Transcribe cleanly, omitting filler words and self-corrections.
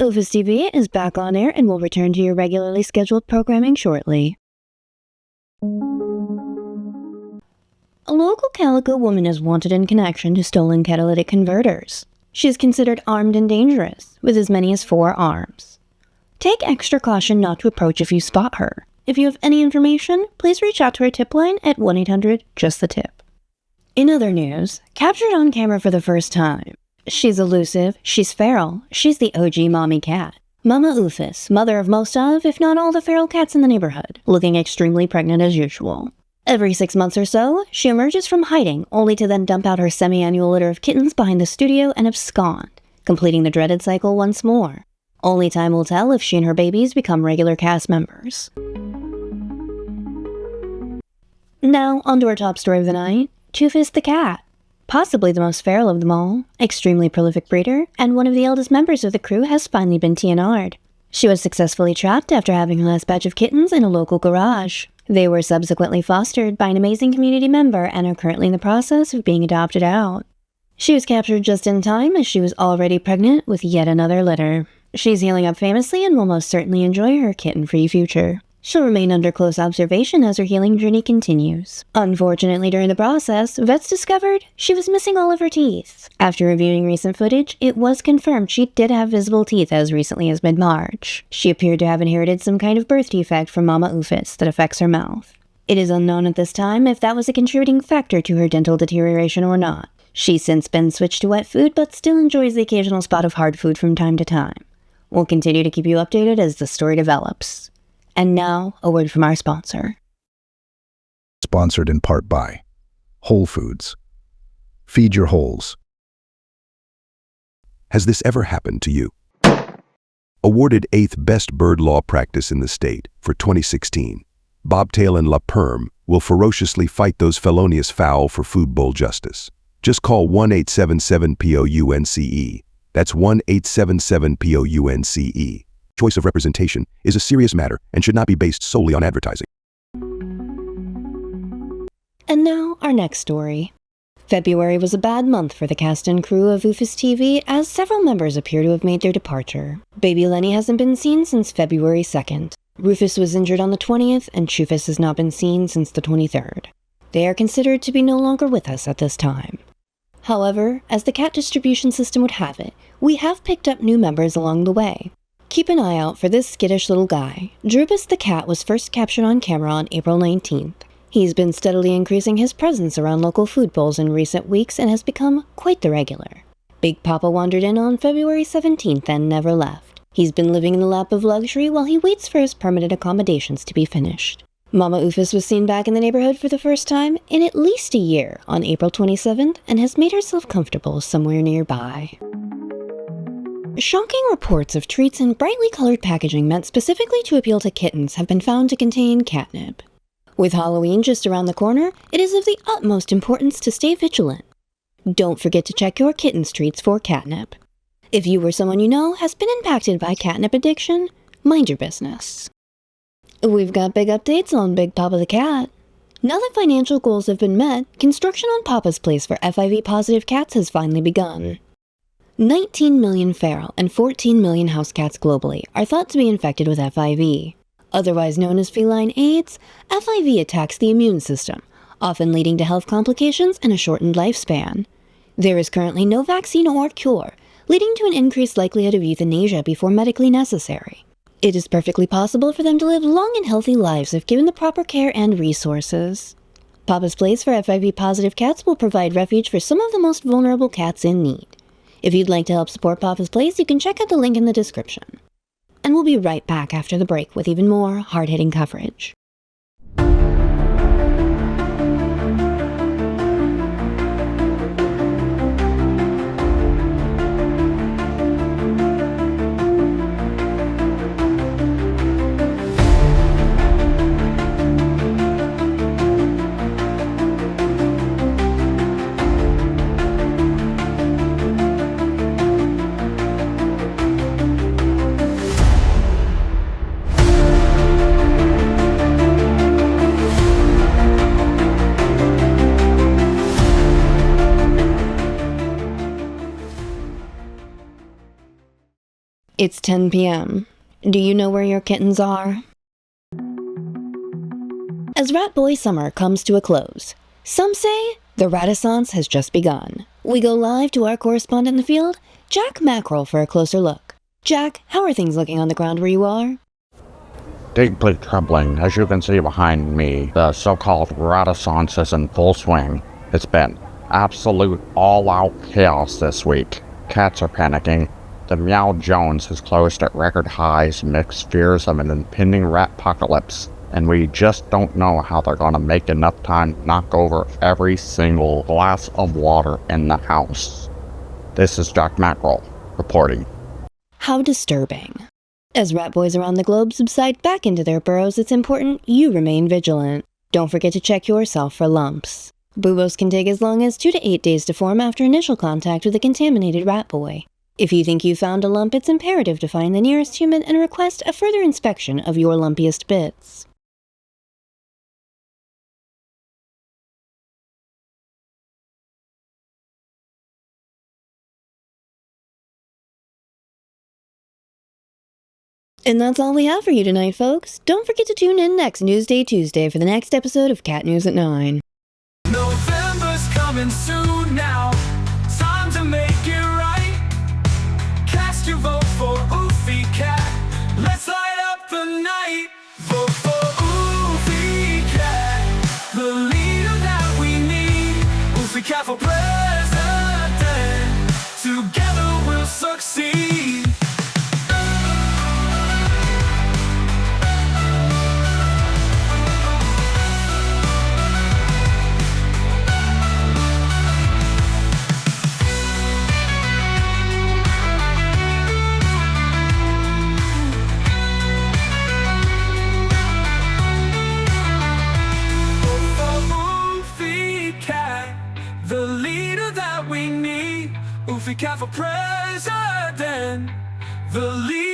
Office TV is back on air and will return to your regularly scheduled programming shortly. A local Calico woman is wanted in connection to stolen catalytic converters. She is considered armed and dangerous, with as many as 4 arms. Take extra caution not to approach if you spot her. If you have any information, please reach out to our tip line at 1-800-JUST-THE-TIP. In other news, captured on camera for the first time. She's elusive, she's feral, she's the OG mommy cat. Mama Oofus, mother of most of, if not all the feral cats in the neighborhood, looking extremely pregnant as usual. Every 6 months or so, she emerges from hiding, only to then dump out her semi-annual litter of kittens behind the studio and abscond, completing the dreaded cycle once more. Only time will tell if she and her babies become regular cast members. Now, onto our top story of the night, Two-Fist the cat. Possibly the most feral of them all, extremely prolific breeder, and one of the eldest members of the crew has finally been TNR'd. She was successfully trapped after having her last batch of kittens in a local garage. They were subsequently fostered by an amazing community member and are currently in the process of being adopted out. She was captured just in time as she was already pregnant with yet another litter. She's healing up famously and will most certainly enjoy her kitten-free future. She'll remain under close observation as her healing journey continues. Unfortunately, during the process, vets discovered she was missing all of her teeth. After reviewing recent footage, it was confirmed she did have visible teeth as recently as mid-March. She appeared to have inherited some kind of birth defect from Mama Oofus that affects her mouth. It is unknown at this time if that was a contributing factor to her dental deterioration or not. She's since been switched to wet food, but still enjoys the occasional spot of hard food from time to time. We'll continue to keep you updated as the story develops. And now, a word from our sponsor. Sponsored in part by Whole Foods. Feed your holes. Has this ever happened to you? Awarded 8th Best Bird Law Practice in the state for 2016, Bobtail and La Perm will ferociously fight those felonious fowl for food bowl justice. Just call 1-877-POUNCE. That's 1-877-POUNCE. Choice of representation is a serious matter and should not be based solely on advertising. And now, our next story. February was a bad month for the cast and crew of Office TV as several members appear to have made their departure. Baby Lenny hasn't been seen since February 2nd. Rufus was injured on the 20th, and Chufus has not been seen since the 23rd. They are considered to be no longer with us at this time. However, as the cat distribution system would have it, we have picked up new members along the way. Keep an eye out for this skittish little guy. Drupus the cat was first captured on camera on April 19th. He's been steadily increasing his presence around local food bowls in recent weeks and has become quite the regular. Big Papa wandered in on February 17th and never left. He's been living in the lap of luxury while he waits for his permanent accommodations to be finished. Mama Oofus was seen back in the neighborhood for the first time in at least a year on April 27th and has made herself comfortable somewhere nearby. Shocking reports of treats in brightly colored packaging meant specifically to appeal to kittens have been found to contain catnip. With Halloween just around the corner, it is of the utmost importance to stay vigilant. Don't forget to check your kitten's treats for catnip. If you or someone you know has been impacted by catnip addiction, mind your business. We've got big updates on Big Papa the cat. Now that financial goals have been met, construction on Papa's place for FIV-positive cats has finally begun. 19 million feral and 14 million house cats globally are thought to be infected with FIV. Otherwise known as feline AIDS, FIV attacks the immune system, often leading to health complications and a shortened lifespan. There is currently no vaccine or cure, leading to an increased likelihood of euthanasia before medically necessary. It is perfectly possible for them to live long and healthy lives if given the proper care and resources. Papa's Place for FIV-positive cats will provide refuge for some of the most vulnerable cats in need. If you'd like to help support Papa's Place, you can check out the link in the description. And we'll be right back after the break with even more hard-hitting coverage. It's 10 p.m. Do you know where your kittens are? As Rat Boy Summer comes to a close, some say the Renaissance has just begun. We go live to our correspondent in the field, Jack Mackerel, for a closer look. Jack, how are things looking on the ground where you are? Deeply troubling. As you can see behind me, the so-called Renaissance is in full swing. It's been absolute all-out chaos this week. Cats are panicking. The Meow Jones has closed at record highs, mixed fears of an impending rat apocalypse, and we just don't know how they're gonna make enough time to knock over every single glass of water in the house. This is Jack Mackerel reporting. How disturbing. As rat boys around the globe subside back into their burrows, it's important you remain vigilant. Don't forget to check yourself for lumps. Buboes can take as long as 2 to 8 days to form after initial contact with a contaminated rat boy. If you think you found a lump, it's imperative to find the nearest human and request a further inspection of your lumpiest bits. And that's all we have for you tonight, folks. Don't forget to tune in next Newsday Tuesday for the next episode of Cat News at 9. November's coming soon now. Time to make it right. Cast your vote for Oofy Cat. Let's light up the night. Vote for Oofy Cat, the leader that we need. Oofy Cat for president. Together we'll succeed. The leader that we need, Oofy Cat for president. The leader